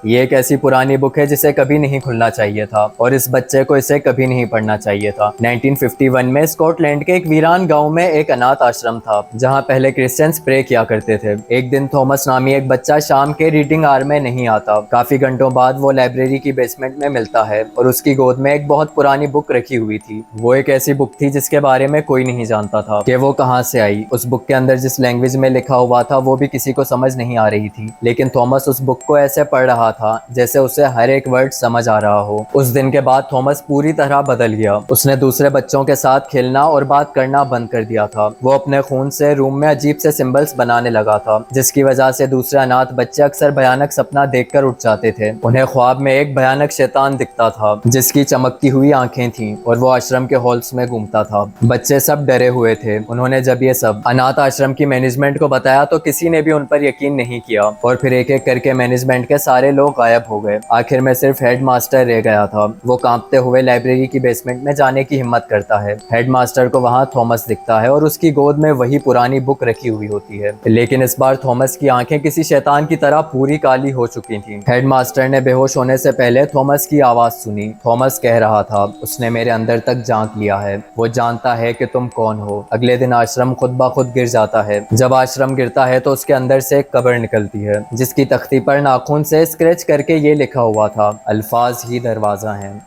ये एक ऐसी पुरानी बुक है जिसे कभी नहीं खुलना चाहिए था और इस बच्चे को इसे कभी नहीं पढ़ना चाहिए था। 1951 में स्कॉटलैंड के एक वीरान गांव में एक अनाथ आश्रम था जहां पहले क्रिश्चियंस प्रे किया करते थे। एक दिन थॉमस नामी एक बच्चा शाम के रीडिंग आवर में नहीं आता। काफी घंटों बाद वो लाइब्रेरी की बेसमेंट में मिलता है और उसकी गोद में एक बहुत पुरानी बुक रखी हुई थी। वो एक ऐसी बुक थी जिसके बारे में कोई नहीं जानता था कि वो कहाँ से आई। उस बुक के अंदर जिस लैंग्वेज में लिखा हुआ था वो भी किसी को समझ नहीं आ रही थी, लेकिन थॉमस उस बुक को ऐसे पढ़ रहा था जैसे उसे हर एक वर्ड समझ आ रहा हो। उस दिन के बाद थॉमस पूरी तरह बदल गया। उसने दूसरे बच्चों के साथ खेलना और बात करना बंद कर दिया था। वो अपने खून से रूम में अजीब से सिंबल्स बनाने लगा था, जिसकी वजह से दूसरे अनाथ बच्चे अक्सर भयानक सपना देखकर उठ जाते थे। उन्हें ख्वाब में एक भयानक शैतान दिखता था जिसकी चमकती हुई आंखें थीं और वो आश्रम के हॉल्स में घूमता था। बच्चे सब डरे हुए थे। उन्होंने जब ये सब अनाथ आश्रम की मैनेजमेंट को बताया तो किसी ने भी उन पर यकीन नहीं किया और फिर एक एक करके मैनेजमेंट के सारे लोग गायब हो गए। आखिर में सिर्फ हेड मास्टर रह गया था। वो कांपते हुए लाइब्रेरी की बेसमेंट में जाने की हिम्मत करता है। हेड मास्टर को वहां थॉमस दिखता है और उसकी गोद में वही पुरानी बुक रखी हुई होती है, लेकिन इस बार थॉमस की आंखें किसी शैतान की तरह पूरी काली हो चुकी थीं। हेड मास्टर ने बेहोश होने से पहले थॉमस की आवाज सुनी। थॉमस कह रहा था, उसने मेरे अंदर तक झांक लिया है, वो जानता है कि तुम कौन हो। अगले दिन आश्रम खुद ब खुद गिर जाता है। जब आश्रम गिरता है तो उसके अंदर से एक कब्र निकलती है जिसकी तख्ती पर नाखून से स्क्रैच करके ये लिखा हुआ था, अल्फाज ही दरवाजा हैं।